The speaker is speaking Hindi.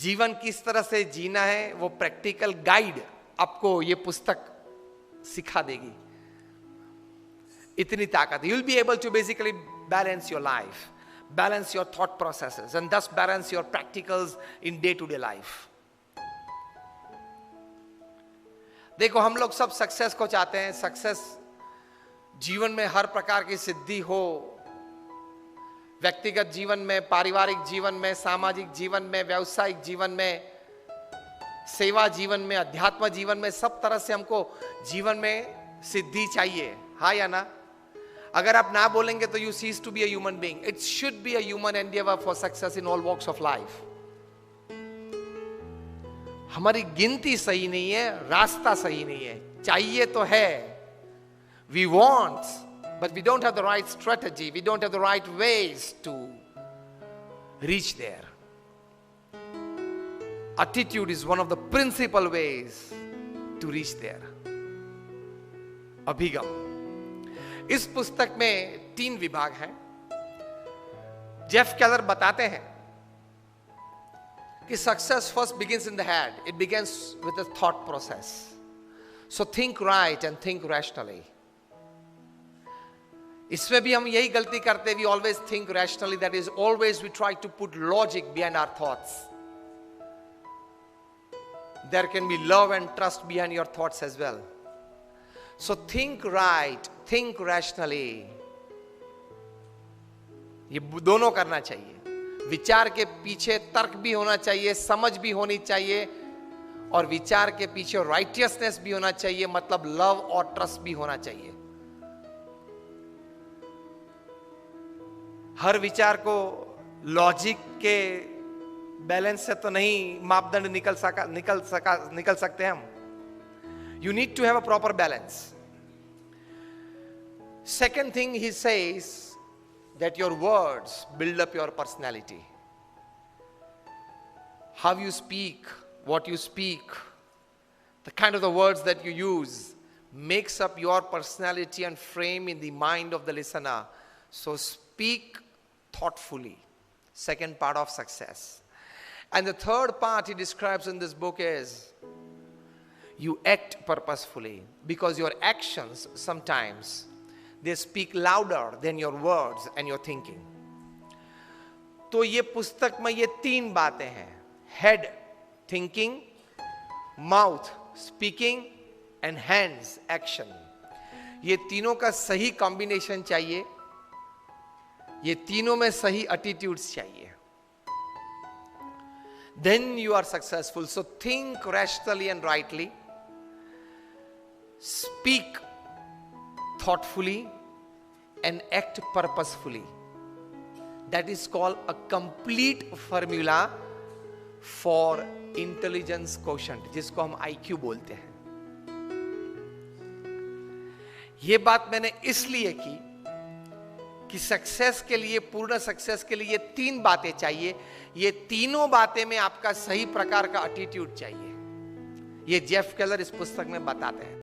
जीवन किस तरह से जीना है वो प्रैक्टिकल गाइड आपको ये पुस्तक सिखा देगी। इतनी ताकत, you will be able to basically balance your life, balance your thought processes and thus balance your practicals in day to day life. देखो हम लोग सब सक्सेस को चाहते हैं, सक्सेस जीवन में हर प्रकार की सिद्धि हो, व्यक्तिगत जीवन में, पारिवारिक जीवन में, सामाजिक जीवन में, व्यावसायिक जीवन में, सेवा जीवन में, अध्यात्म जीवन में, सब तरह से हमको जीवन में सिद्धि चाहिए, हाँ या ना? अगर आप ना बोलेंगे तो you cease to be a human being. It should be a human endeavour for success in all walks of life. हमारी गिनती सही नहीं है, रास्ता सही नहीं है, चाहिए तो है, we want, but we don't have the right strategy, we don't have the right ways to reach there. Attitude is one of the principal ways to reach there. अभिगम। इस पुस्तक में 3 विभाग हैं। जेफ केलर बताते हैं कि success first begins in the head, it begins with the thought process. So think right and think rationally. इसमें भी हम यही गलती करते हैं, we always think rationally, that is always we try to put logic behind our thoughts. There can be love and trust behind your thoughts as well. So think right, think rationally, ये दोनों करना चाहिए। विचार के पीछे तर्क भी होना चाहिए, समझ भी होनी चाहिए, और विचार के पीछे राइटियसनेस भी होना चाहिए, मतलब लव और ट्रस्ट भी होना चाहिए। हर विचार को लॉजिक के बैलेंस से तो नहीं मापदंड निकल सकते हम। You need to have a proper balance. Second thing he says that your words build up your personality. How you speak, what you speak, the kind of the words that you use makes up your personality and frame in the mind of the listener. So speak thoughtfully. Second part of success. And the third part he describes in this book is you act purposefully, because your actions sometimes they speak louder than your words and your thinking. तो ये पुस्तक में ये 3 बातें हैं, head thinking, mouth speaking and hands action. ये तीनों का सही कॉम्बिनेशन चाहिए, ये तीनों में सही एटीट्यूड्स चाहिए, then you are successful. So think rationally and rightly, speak thoughtfully and act purposefully. That is called a complete formula for intelligence quotient, जिसको हम IQ बोलते हैं। ये बात मैंने इसलिए की कि सक्सेस के लिए, पूर्ण सक्सेस के लिए 3 बातें चाहिए। ये तीनों बातें में आपका सही प्रकार का एटीट्यूड चाहिए। ये जेफ केलर इस पुस्तक में बताते हैं।